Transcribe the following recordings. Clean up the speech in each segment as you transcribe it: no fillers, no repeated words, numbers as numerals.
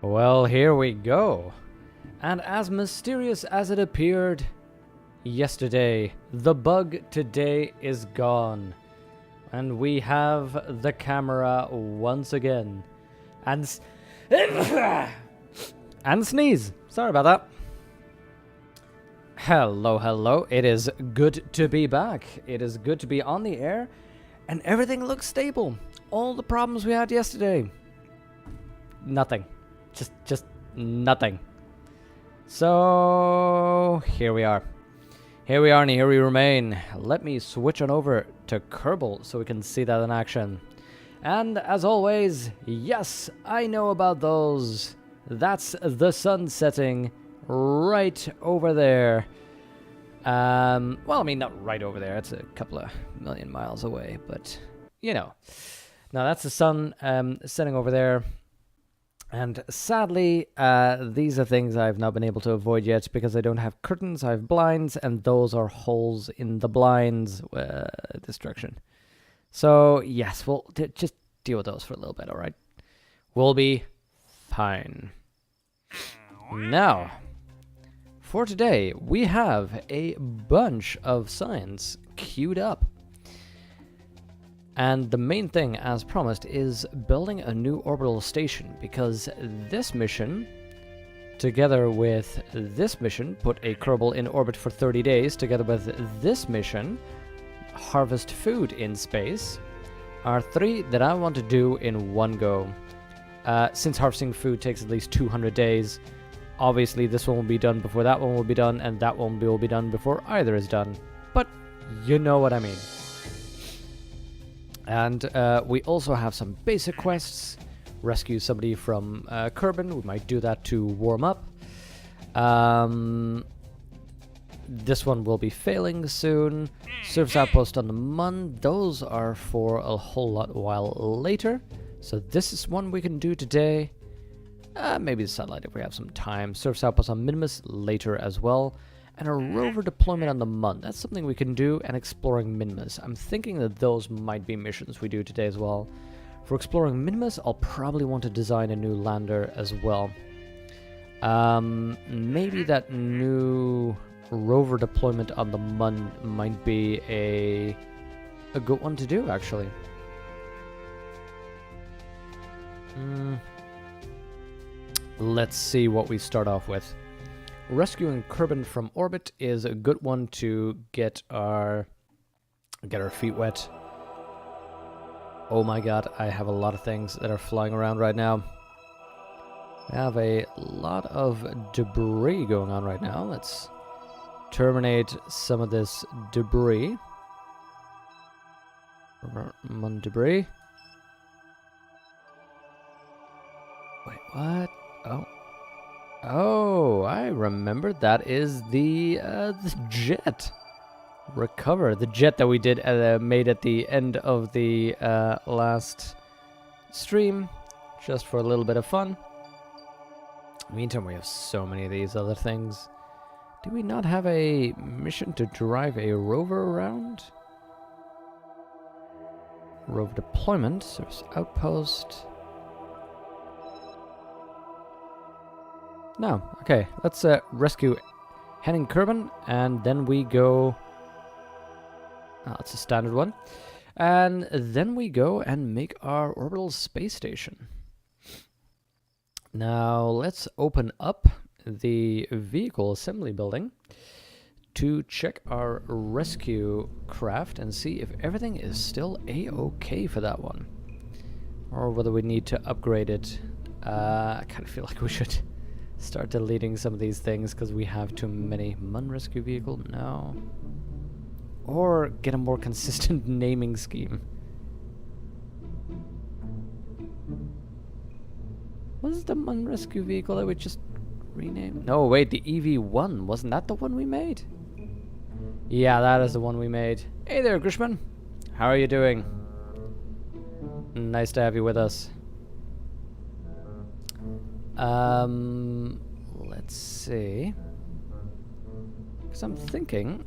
Well, here we go. And as mysterious as it appeared yesterday, the bug today is gone. And we have the camera once again. And and sneeze. Sorry about that. Hello, hello. It is good to be back. It is good to be on the air. And everything looks stable. All the problems we had yesterday. Nothing. Just nothing. So here we are. Here we are and here we remain. Let me switch on over to Kerbal so we can see that in action. And as always, yes, I know about those. That's the sun setting right over there. Well, I mean, not right over there. It's a couple of million miles away, but you know. Now that's the sun setting over there. And sadly, these are things I've not been able to avoid yet because I don't have curtains, I have blinds, and those are holes in the blinds this direction. So, yes, we'll just deal with those for a little bit, alright? We'll be fine. Now, for today, we have a bunch of science queued up. And the main thing, as promised, is building a new orbital station, because this mission, together with this mission, put a Kerbal in orbit for 30 days, together with this mission, harvest food in space, are three that I want to do in one go. Since harvesting food takes at least 200 days, obviously this one will be done before that one will be done, and that one will be done before either is done. But you know what I mean. And we also have some basic quests. Rescue somebody from Kerbal. We might do that to warm up. This one will be failing soon. Service outpost on the Mun. Those are for a whole lot while later. So this is one we can do today. Maybe the satellite if we have some time. Service outpost on Minimus later as well. And a rover deployment on the Mun. That's something we can do, and exploring Minimus. I'm thinking that those might be missions we do today as well. For exploring Minimus, I'll probably want to design a new lander as well. Maybe that new rover deployment on the Mun might be a good one to do, actually. Let's see what we start off with. Rescuing Kerbal from orbit is a good one to get our feet wet. Oh my god, I have a lot of things that are flying around right now. I have a lot of debris going on right now. Let's terminate some of this debris. Mun debris. Wait, what? Oh, I remember. That is the jet. Recover. The jet that we did made at the end of the last stream, just for a little bit of fun. Meantime, we have so many of these other things. Do we not have a mission to drive a rover around? Rover deployment, service outpost. No, okay, let's rescue Henning Kerbal, and then we go... Oh, that's a standard one. And then we go and make our orbital space station. Now, let's open up the vehicle assembly building to check our rescue craft and see if everything is still a-okay for that one. Or whether we need to upgrade it. I kind of feel like we should... start deleting some of these things because we have too many. Mun rescue vehicle? No. Or get a more consistent naming scheme. What is the Mun rescue vehicle that we just renamed? No, wait, the EV1. Wasn't that the one we made? Yeah, that is the one we made. Hey there, Grishman. How are you doing? Nice to have you with us. Let's see. Because I'm thinking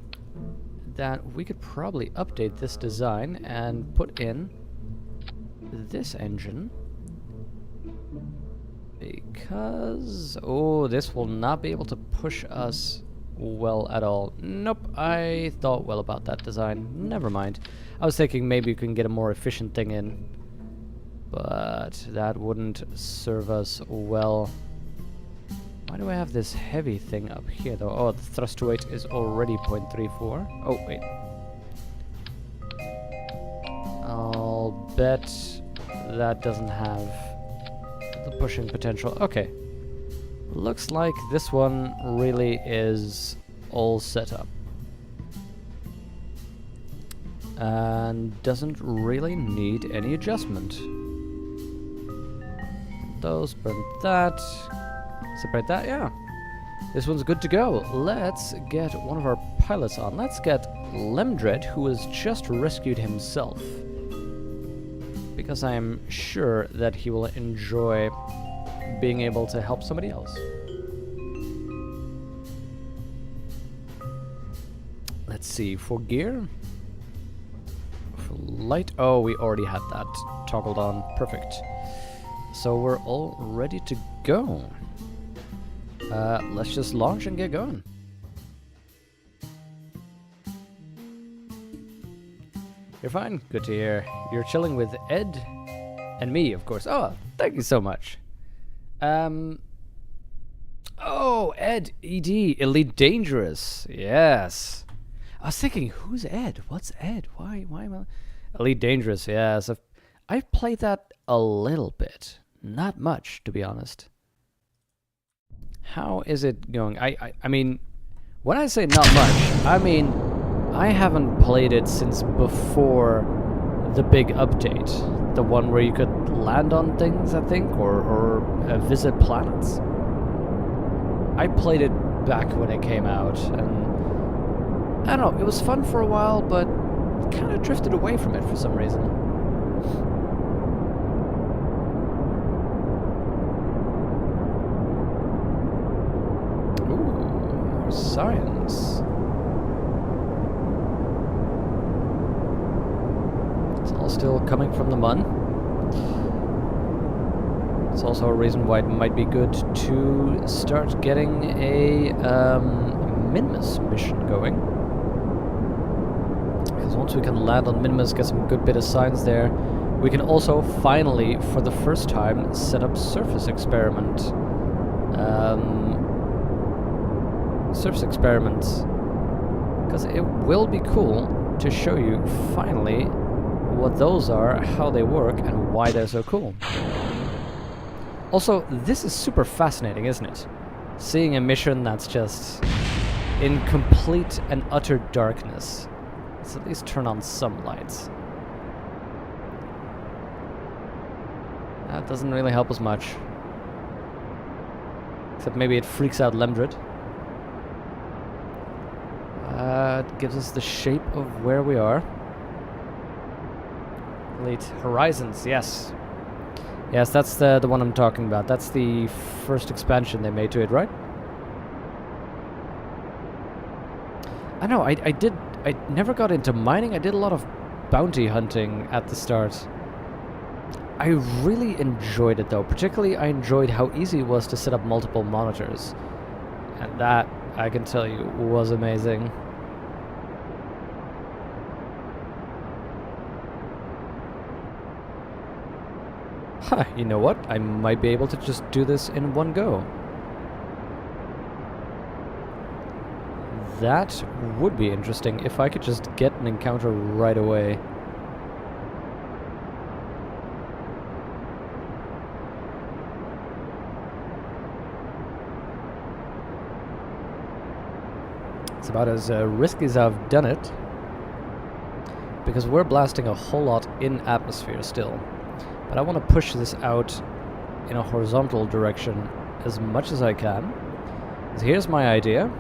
that we could probably update this design and put in this engine Because... oh, this will not be able to push us well at all. Nope, I thought well about that design. Never mind. I was thinking maybe you can get a more efficient thing in. But that wouldn't serve us well. Why do I have this heavy thing up here though? Oh, the thrust to weight is already 0.34. Oh, wait. I'll bet that doesn't have the pushing potential. Okay. Looks like this one really is all set up. And doesn't really need any adjustment. Those, burn that. Separate that, yeah. This one's good to go. Let's get one of our pilots on. Let's get Lemdred, who has just rescued himself. Because I am sure that he will enjoy being able to help somebody else. Let's see, for gear? For light? Oh, we already had that toggled on. Perfect. So we're all ready to go. Let's just launch and get going. You're fine? Good to hear. You're chilling with Ed and me, of course. Oh, thank you so much. Oh, Ed, ED, Elite Dangerous. Yes. I was thinking, who's Ed? What's Ed? Why am I... Elite Dangerous, yes. I've played that a little bit. Not much, to be honest. How is it going? I mean, when I say not much, I mean, I haven't played it since before the big update. The one where you could land on things, I think, or visit planets. I played it back when it came out, and I don't know, it was fun for a while, but kind of drifted away from it for some reason. Ooh, more science. It's all still coming from the Mun. It's also a reason why it might be good to start getting a Minimus mission going. Because once we can land on Minimus, get some good bit of science there, we can also finally, for the first time, set up surface experiments. Because it will be cool to show you finally what those are, how they work, and why they're so cool. Also, this is super fascinating, isn't it? Seeing a mission that's just in complete and utter darkness. Let's at least turn on some lights. That doesn't really help us much. Except maybe it freaks out Lemdred. It gives us the shape of where we are. Elite Horizons, yes. Yes, that's the one I'm talking about. That's the first expansion they made to it, right? I know, I never got into mining. I did a lot of bounty hunting at the start. I really enjoyed it though. Particularly, I enjoyed how easy it was to set up multiple monitors. And that, I can tell you, was amazing. Huh, you know what? I might be able to just do this in one go. That would be interesting if I could just get an encounter right away. It's about as risky as I've done it, because we're blasting a whole lot in atmosphere still. But I want to push this out in a horizontal direction as much as I can. So here's my idea.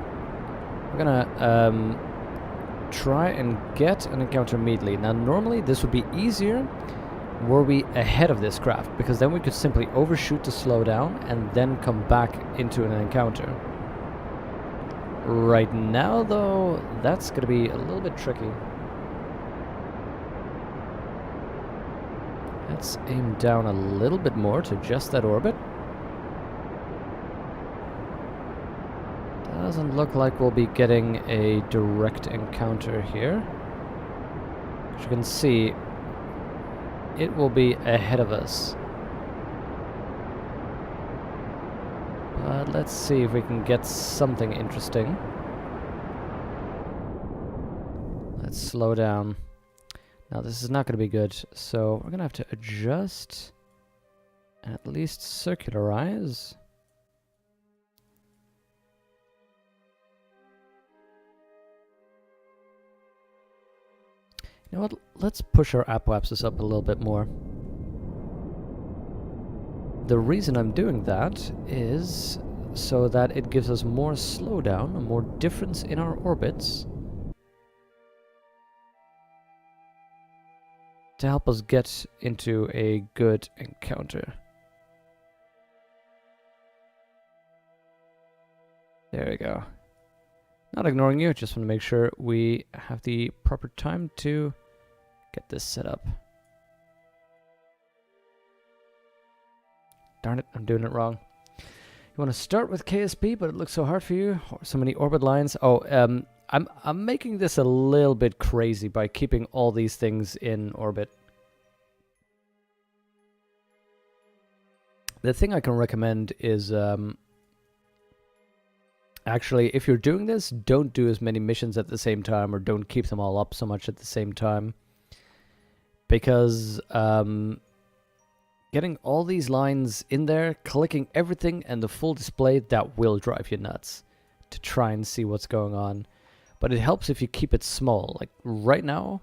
We're gonna try and get an encounter immediately. Now normally this would be easier were we ahead of this craft, because then we could simply overshoot to slow down and then come back into an encounter. Right now though, that's gonna be a little bit tricky. Let's aim down a little bit more to just that orbit. doesn't look like we'll be getting a direct encounter here. As you can see, it will be ahead of us. But let's see if we can get something interesting. Let's slow down. Now this is not going to be good, so we're going to have to adjust and at least circularize. You know what? Let's push our apoapsis up a little bit more. The reason I'm doing that is so that it gives us more slowdown, a more difference in our orbits, to help us get into a good encounter. There we go. Not ignoring you, just want to make sure we have the proper time to get this set up. Darn it, I'm doing it wrong. You want to start with KSP, but it looks so hard for you. So many orbit lines. Oh, I'm making this a little bit crazy by keeping all these things in orbit. The thing I can recommend is actually, if you're doing this, don't do as many missions at the same time, or don't keep them all up so much at the same time. Because getting all these lines in there, clicking everything and the full display, that will drive you nuts to try and see what's going on. But it helps if you keep it small. Like right now,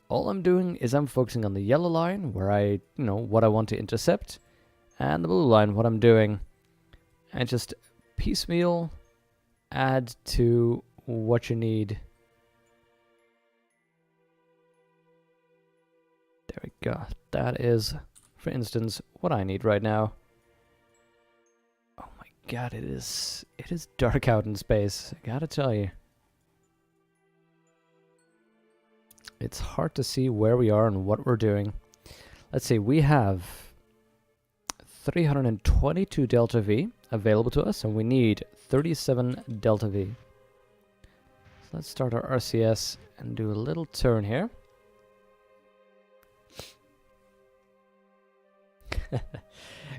all I'm doing is I'm focusing on the yellow line where I, what I want to intercept, and the blue line, what I'm doing. And just piecemeal add to what you need. There we go. That is, for instance, what I need right now. Oh my god, it is dark out in space, I gotta tell you. It's hard to see where we are and what we're doing. Let's see, we have 322 delta V available to us, and we need 37 delta V. So let's start our RCS and do a little turn here.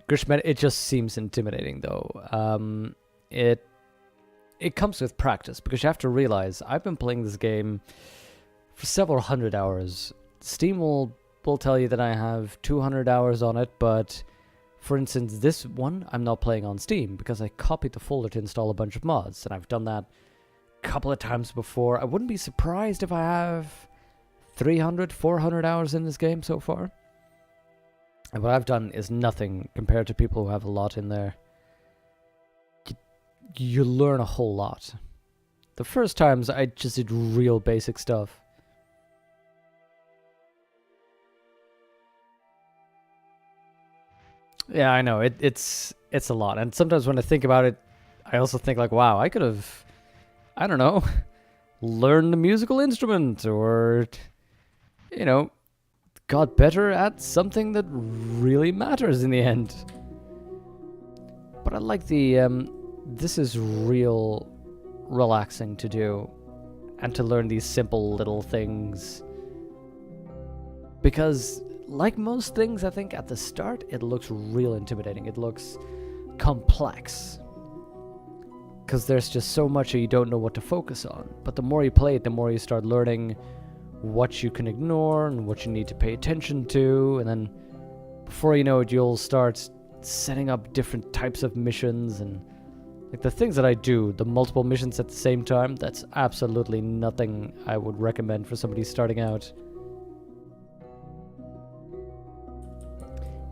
Grishmet, it just seems intimidating though. It comes with practice, because you have to realize I've been playing this game for several hundred hours. Steam will tell you that I have 200 hours on it, but for instance, this one I'm not playing on Steam because I copied the folder to install a bunch of mods, and I've done that a couple of times before. I wouldn't be surprised if I have 300, 400 hours in this game so far. And what I've done is nothing compared to people who have a lot in there. You learn a whole lot. The first times I just did real basic stuff. Yeah, I know, it's a lot. And sometimes when I think about it, I also think like, wow, I could have, I don't know, learned a musical instrument, or, got better at something that really matters in the end. But I like the, this is real relaxing to do, and to learn these simple little things. Because, like most things, I think at the start, it looks real intimidating. It looks complex. Because there's just so much that you don't know what to focus on. But the more you play it, the more you start learning what you can ignore and what you need to pay attention to. And then, before you know it, you'll start setting up different types of missions. And like the things that I do, the multiple missions at the same time, that's absolutely nothing I would recommend for somebody starting out.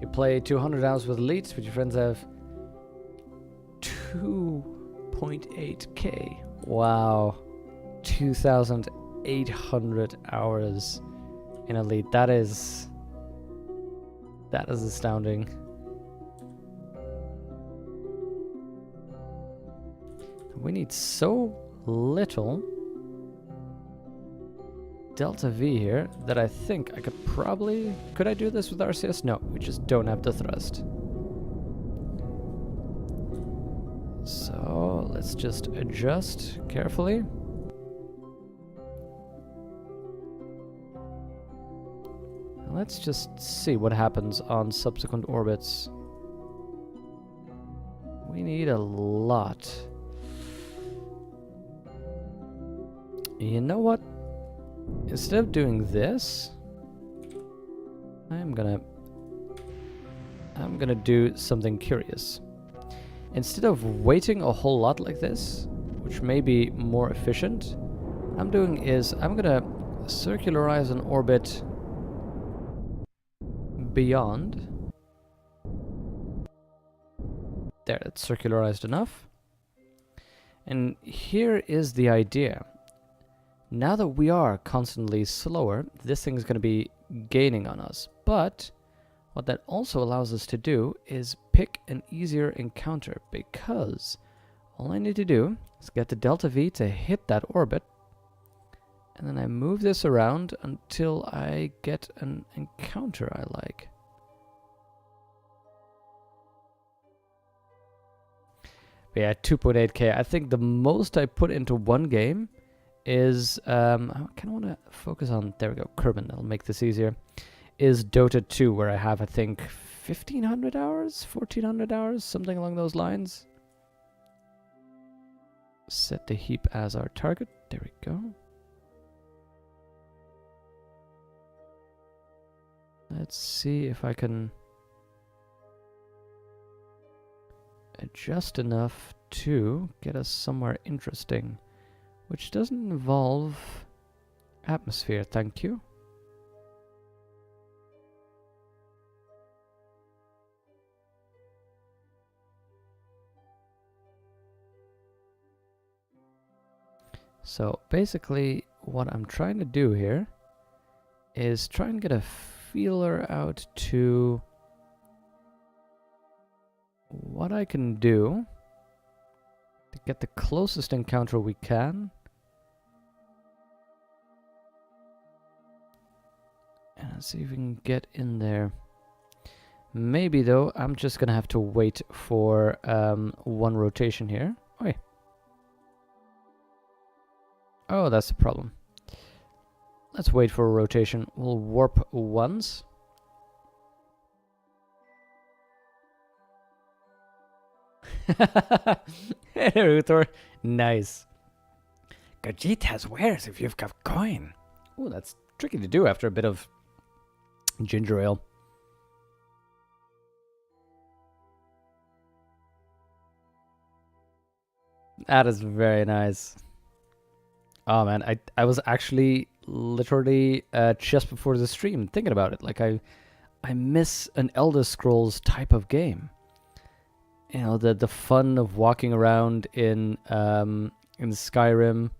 You play 200 hours with elites, but your friends have 2.8k. Wow. 2,800 hours in elite. That is astounding. We need so little delta V here that I think I could probably... Could I do this with RCS? No, we just don't have the thrust. So let's just adjust carefully. Let's just see what happens on subsequent orbits. We need a lot. You know what? Instead of doing this, I'm gonna do something curious. Instead of waiting a whole lot like this, which may be more efficient, what I'm doing is I'm gonna circularize an orbit beyond. There, it's circularized enough. And here is the idea. Now that we are constantly slower, this thing's going to be gaining on us. But what that also allows us to do is pick an easier encounter, because all I need to do is get the delta V to hit that orbit, and then I move this around until I get an encounter I like. But yeah, 2.8k. I think the most I put into one game is, I kind of want to focus on, there we go, Kerbal, that'll make this easier, is Dota 2, where I have, I think, 1,500 hours, 1,400 hours, something along those lines. Set the heap as our target, there we go. Let's see if I can adjust enough to get us somewhere interesting, which doesn't involve atmosphere, thank you. So basically what I'm trying to do here is try and get a feeler out to what I can do to get the closest encounter we can. And see if we can get in there. Maybe though, I'm just gonna have to wait for one rotation here. Oi. Oh, that's the problem. Let's wait for a rotation. We'll warp once. Hey, Ruthor. Nice. Gajit has wares if you've got coin. Oh, that's tricky to do after a bit of ginger ale. That is very nice. Oh man, I was actually literally just before the stream thinking about it. Like I miss an Elder Scrolls type of game. You know, the fun of walking around in Skyrim,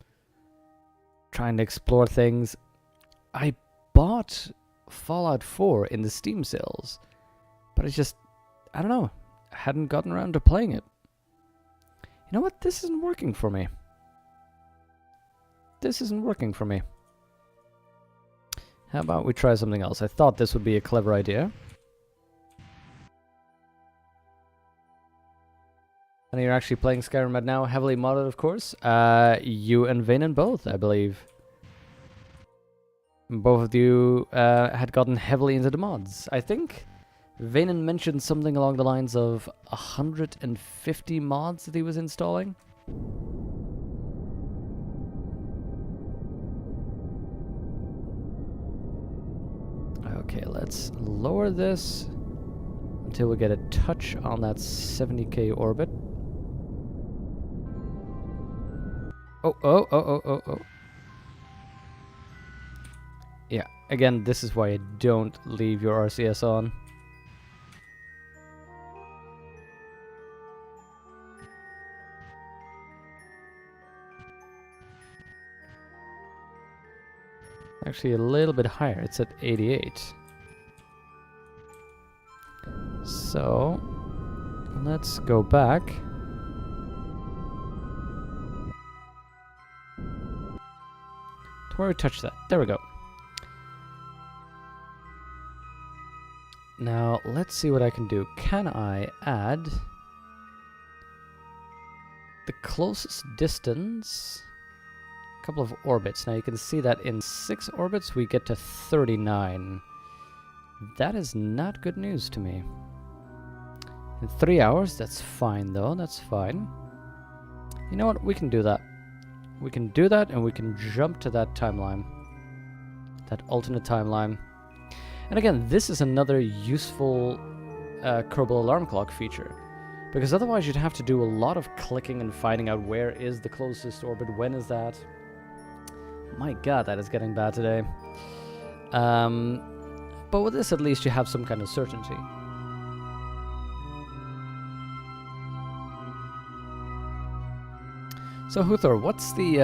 trying to explore things. I bought Fallout 4 in the Steam sales, but I don't know, I hadn't gotten around to playing it. You know what? This isn't working for me. This isn't working for me. How about we try something else? I thought this would be a clever idea. And you're actually playing Skyrim right now, heavily modded, of course. You and Vaynen both, I believe. Both of you had gotten heavily into the mods. I think Vaynen mentioned something along the lines of 150 mods that he was installing. Okay, let's lower this until we get a touch on that 70k orbit. Oh. Yeah, again, this is why I don't leave your RCS on. Actually a little bit higher, it's at 88. So, let's go back. To where we touch that. There we go. Now, let's see what I can do. Can I add the closest distance, a couple of orbits. Now you can see that in 6 orbits we get to 39. That is not good news to me. In 3 hours, that's fine though, that's fine. You know what, we can do that. We can do that and we can jump to that timeline. That alternate timeline. And again, this is another useful Kerbal alarm clock feature. Because otherwise you'd have to do a lot of clicking and finding out where is the closest orbit, when is that. My god, that is getting bad today. But with this at least you have some kind of certainty. So Huthor, what's the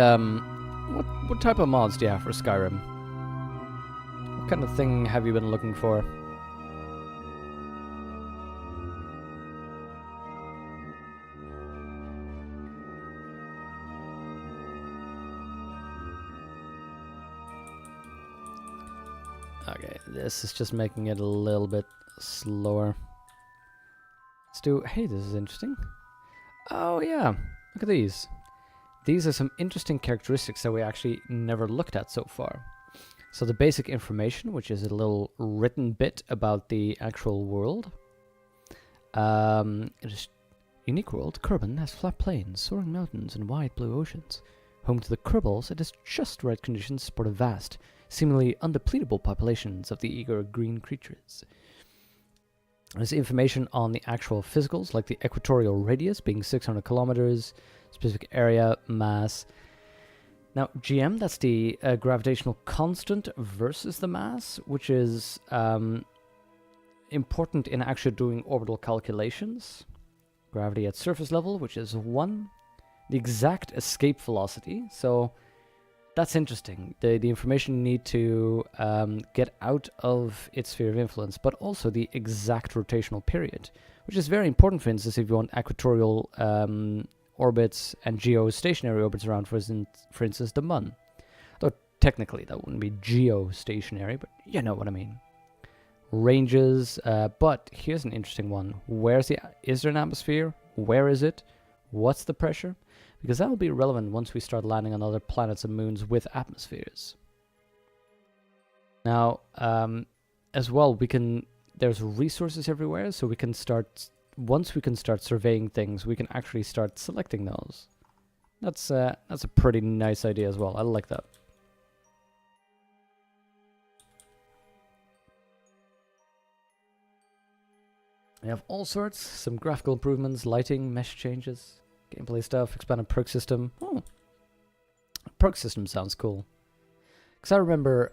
what type of mods do you have for Skyrim? What kind of thing have you been looking for? Okay, this is just making it a little bit slower. Let's do, hey, this is interesting. Oh yeah, look at these. These are some interesting characteristics that we actually never looked at so far. So the basic information, which is a little written bit about the actual world. It is unique world. Kerbin has flat plains, soaring mountains, and wide blue oceans. Home to the Kerbals, it has just the right conditions to support a vast, seemingly undepletable populations of the eager green creatures. There's information on the actual physicals, like the equatorial radius being 600 kilometers, specific area, mass. Now, GM, that's the gravitational constant versus the mass, which is important in actually doing orbital calculations. Gravity at surface level, which is 1. The exact escape velocity, so that's interesting. The information you need to get out of its sphere of influence, but also the exact rotational period, which is very important, for instance, if you want equatorial orbits and geostationary orbits around, for instance, the Mun. Though technically that wouldn't be geostationary, but you know what I mean. Ranges, but here's an interesting one. Is there an atmosphere? Where is it? What's the pressure? Because that will be relevant once we start landing on other planets and moons with atmospheres. Now, as well, there's resources everywhere, so we can start, once we can start surveying things, we can actually start selecting those. That's a pretty nice idea as well. I like that. We have all sorts, some graphical improvements, lighting, mesh changes, gameplay stuff, expanded perk system. Oh, perk system sounds cool. Because I remember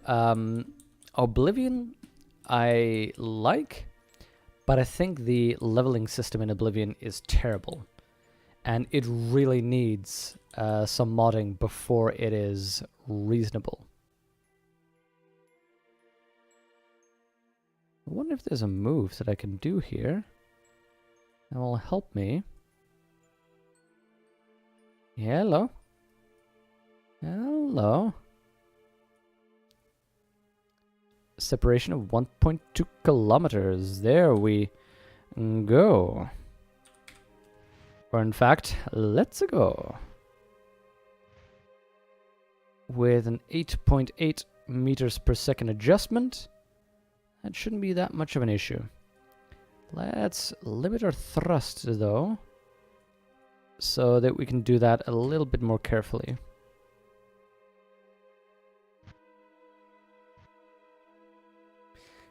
Oblivion I like, but I think the leveling system in Oblivion is terrible. And it really needs some modding before it is reasonable. I wonder if there's a move that I can do here that will help me. Hello. Hello. Separation of 1.2 kilometers. There we go. Or in fact, let's go. With an 8.8 meters per second adjustment, that shouldn't be that much of an issue. Let's limit our thrust though, so that we can do that a little bit more carefully.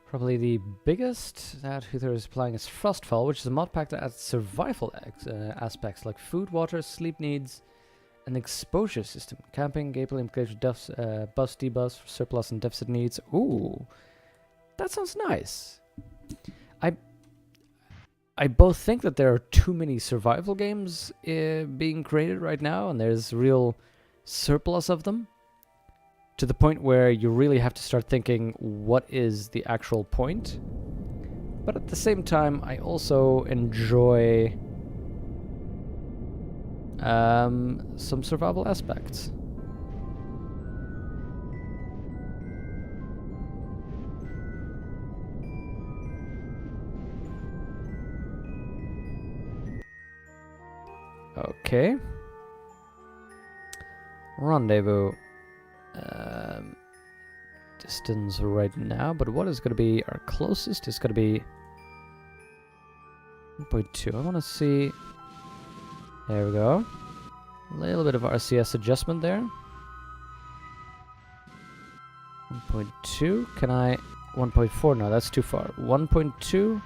Probably the biggest that Huther is applying is Frostfall, which is a mod pack that adds survival aspects like food, water, sleep needs, an exposure system, camping, gameplay implications, buffs, debuffs, surplus and deficit needs. Ooh, that sounds nice. I both think that there are too many survival games being created right now, and there's real surplus of them, to the point where you really have to start thinking, what is the actual point? But at the same time, I also enjoy some survival aspects. Okay. Rendezvous. Distance right now, but what is going to be our closest is going to be 1.2. I want to see. There we go. A little bit of RCS adjustment there. 1.2. Can I? 1.4. No, that's too far. 1.2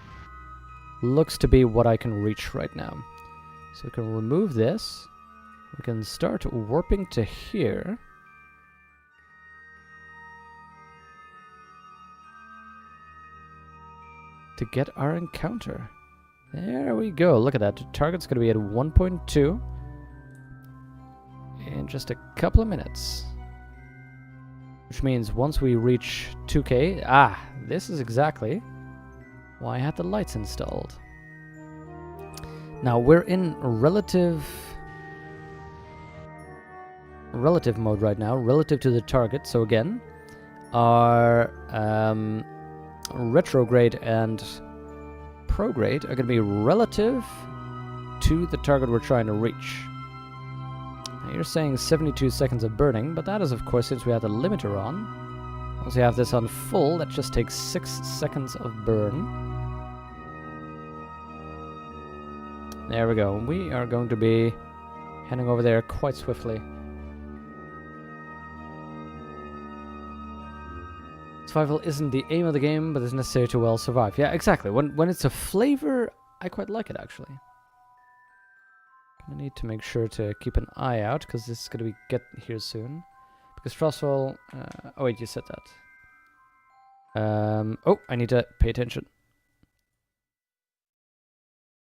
looks to be what I can reach right now. So we can remove this. We can start warping to here. To get our encounter. There we go. Look at that. The target's going to be at 1.2 in just a couple of minutes. Which means once we reach 2K... this is exactly why I had the lights installed. Now we're in relative mode right now, relative to the target. So again, our retrograde and prograde are going to be relative to the target we're trying to reach. Now you're saying 72 seconds of burning, but that is of course since we have the limiter on. Once you have this on full, that just takes 6 seconds of burn. There we go. We are going to be heading over there quite swiftly. Survival isn't the aim of the game, but is necessary to well survive. Yeah, exactly. When it's a flavor, I quite like it, actually. I need to make sure to keep an eye out, because this is going to get here soon. Because Frostfall... oh wait, you said that. Oh, I need to pay attention.